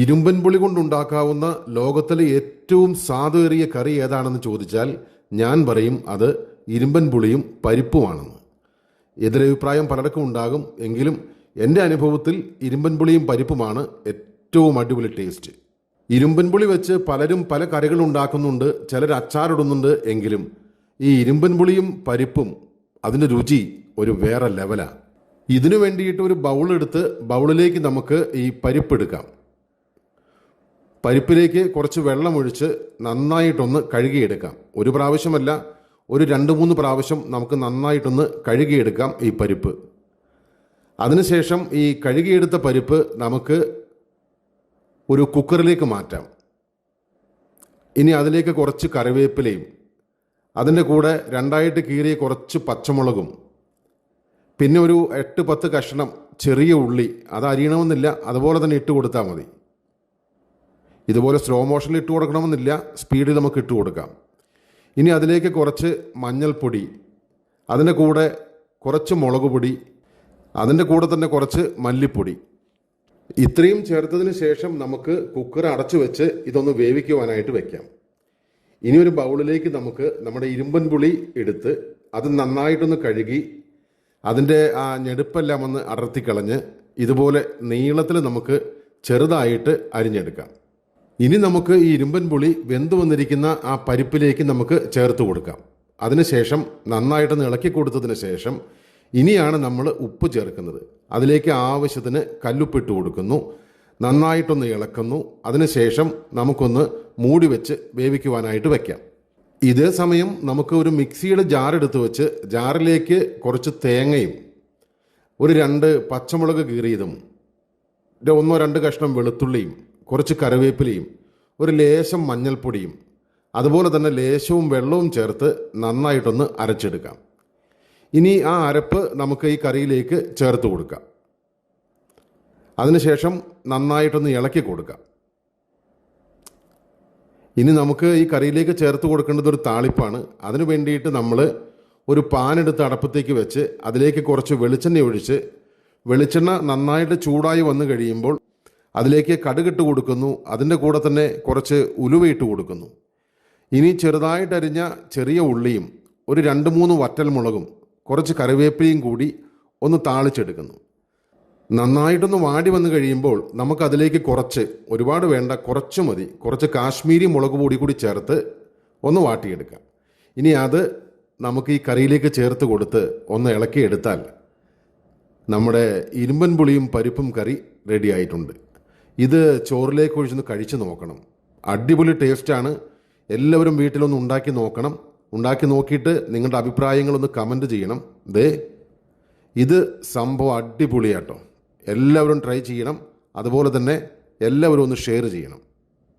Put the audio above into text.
ഇരുമ്പൻ പുളി കൊണ്ടുണ്ടാക്കാവുന്ന ലോകത്തിലെ ഏറ്റവും സ്വാദേറിയ കറി ഏതാണെന്ന് ചോദിച്ചാൽ ഞാൻ പറയും അത് ഇരുമ്പൻ പുളിയും പരിപ്പുമാണെന്ന്. എതിരഭിപ്രായം പലർക്കും ഉണ്ടാകും. എങ്കിലും എൻ്റെ അനുഭവത്തിൽ ഇരുമ്പൻ പുളിയും പരിപ്പുമാണ് ഏറ്റവും അടിപൊളി ടേസ്റ്റ്. ഇരുമ്പൻ പുളി വെച്ച് പലരും പല കറികൾ ഉണ്ടാക്കുന്നുണ്ട്, ചിലർ അച്ചാറിടുന്നുണ്ട്. എങ്കിലും ഈ ഇരുമ്പൻ പുളിയും പരിപ്പും അതിൻ്റെ രുചി ഒരു വേറെ ലെവലാണ്. ഇതിനു വേണ്ടിയിട്ട് ഒരു ബൗളെടുത്ത് ബൗളിലേക്ക് നമുക്ക് ഈ പരിപ്പെടുക്കാം. പരിപ്പിലേക്ക് കുറച്ച് വെള്ളമൊഴിച്ച് നന്നായിട്ടൊന്ന് കഴുകിയെടുക്കാം. ഒരു പ്രാവശ്യമല്ല, ഒരു 2-3 പ്രാവശ്യം നമുക്ക് നന്നായിട്ടൊന്ന് കഴുകിയെടുക്കാം ഈ പരിപ്പ്. അതിനുശേഷം ഈ കഴുകിയെടുത്ത പരിപ്പ് നമുക്ക് ഒരു കുക്കറിലേക്ക് മാറ്റാം. ഇനി അതിലേക്ക് കുറച്ച് കറിവേപ്പിലയും അതിൻ്റെ കൂടെ 2ആയിട്ട് കീറിയ കുറച്ച് പച്ചമുളകും പിന്നെ ഒരു 8-10 കഷ്ണം ചെറിയ ഉള്ളി, അത് അരിയണമെന്നില്ല, അതുപോലെ തന്നെ ഇട്ട് കൊടുത്താൽ മതി. ഇതുപോലെ സ്ലോ മോഷനിൽ ഇട്ട് കൊടുക്കണമെന്നില്ല, സ്പീഡിൽ നമുക്ക് ഇട്ട് കൊടുക്കാം. ഇനി അതിലേക്ക് കുറച്ച് മഞ്ഞൾപ്പൊടി, അതിൻ്റെ കൂടെ കുറച്ച് മുളക് പൊടി, അതിൻ്റെ കൂടെ തന്നെ കുറച്ച് മല്ലിപ്പൊടി, ഇത്രയും ചേർത്തതിന് ശേഷം നമുക്ക് കുക്കർ അടച്ചു വെച്ച് ഇതൊന്ന് വേവിക്കുവാനായിട്ട് വെക്കാം. ഇനി ഒരു ബൗളിലേക്ക് നമുക്ക് നമ്മുടെ ഇരുമ്പൻ പുളി എടുത്ത് അത് നന്നായിട്ടൊന്ന് കഴുകി അതിൻ്റെ ആ ഞെടുപ്പെല്ലാം ഒന്ന് അടർത്തിക്കളഞ്ഞ് ഇതുപോലെ നീളത്തിൽ നമുക്ക് ചെറുതായിട്ട് അരിഞ്ഞെടുക്കാം. ഇനി നമുക്ക് ഈ ഇരുമ്പൻ പുളി വെന്തു വന്നിരിക്കുന്ന ആ പരിപ്പിലേക്ക് നമുക്ക് ചേർത്ത് കൊടുക്കാം. അതിനുശേഷം നന്നായിട്ടൊന്ന് ഇളക്കി കൊടുത്തതിന് ശേഷം ഇനിയാണ് നമ്മൾ ഉപ്പ് ചേർക്കുന്നത്. അതിലേക്ക് ആവശ്യത്തിന് കല്ലുപ്പിട്ട് കൊടുക്കുന്നു, നന്നായിട്ടൊന്ന് ഇളക്കുന്നു. അതിനുശേഷം നമുക്കൊന്ന് മൂടി വെച്ച് വേവിക്കുവാനായിട്ട് വയ്ക്കാം. ഇതേ സമയം നമുക്ക് ഒരു മിക്സിയുടെ ജാറെടുത്ത് വെച്ച് ജാറിലേക്ക് കുറച്ച് തേങ്ങയും ഒരു 2 പച്ചമുളക് കീറിയതും 1-2 കഷ്ണം വെളുത്തുള്ളിയും കുറച്ച് കറിവേപ്പിലയും ഒരു ലേശം മഞ്ഞൾപ്പൊടിയും അതുപോലെ തന്നെ ലേശവും വെള്ളവും ചേർത്ത് നന്നായിട്ടൊന്ന് അരച്ചെടുക്കാം. ഇനി ആ അരപ്പ് നമുക്ക് ഈ കറിയിലേക്ക് ചേർത്ത് കൊടുക്കാം. അതിനുശേഷം നന്നായിട്ടൊന്ന് ഇളക്കി കൊടുക്കാം. ഇനി നമുക്ക് ഈ കറിയിലേക്ക് ചേർത്ത് കൊടുക്കേണ്ടത് ഒരു താളിപ്പാണ്. അതിനു വേണ്ടിയിട്ട് നമ്മൾ ഒരു പാൻ എടുത്ത് അടപ്പത്തേക്ക് വെച്ച് അതിലേക്ക് കുറച്ച് വെളിച്ചെണ്ണ ഒഴിച്ച് വെളിച്ചെണ്ണ നന്നായിട്ട് ചൂടായി വന്നു കഴിയുമ്പോൾ അതിലേക്ക് കടുകിട്ട് കൊടുക്കുന്നു. അതിൻ്റെ കൂടെ തന്നെ കുറച്ച് ഉലുവയിട്ട് കൊടുക്കുന്നു. ഇനി ചെറുതായിട്ടരിഞ്ഞ ചെറിയ ഉള്ളിയും ഒരു 2-3 വറ്റൽമുളകും കുറച്ച് കറിവേപ്പിലയും കൂടി ഒന്ന് താളിച്ചെടുക്കുന്നു. നന്നായിട്ടൊന്ന് വാടി വന്നു കഴിയുമ്പോൾ നമുക്കതിലേക്ക് കുറച്ച്, ഒരുപാട് വേണ്ട, കുറച്ച് മതി, കുറച്ച് കാശ്മീരി മുളക് പൊടി കൂടി ചേർത്ത് ഒന്ന് വാട്ടിയെടുക്കാം. ഇനി അത് നമുക്ക് ഈ കറിയിലേക്ക് ചേർത്ത് കൊടുത്ത് ഒന്ന് ഇളക്കിയെടുത്താൽ നമ്മുടെ ഇരുമ്പൻ പുളിയും പരിപ്പും കറി റെഡി ആയിട്ടുണ്ട്. ഇത് ചോറിലേക്ക് ഒഴിച്ചൊന്ന് കഴിച്ച് നോക്കണം. അടിപൊളി ടേസ്റ്റാണ്. എല്ലാവരും വീട്ടിലൊന്ന് ഉണ്ടാക്കി നോക്കണം. ഉണ്ടാക്കി നോക്കിയിട്ട് നിങ്ങളുടെ അഭിപ്രായങ്ങളൊന്ന് കമൻറ്റ് ചെയ്യണം. ഇത് സംഭവം അടിപൊളിയാട്ടോ. എല്ലാവരും ട്രൈ ചെയ്യണം. അതുപോലെ തന്നെ എല്ലാവരും ഒന്ന് ഷെയർ ചെയ്യണം.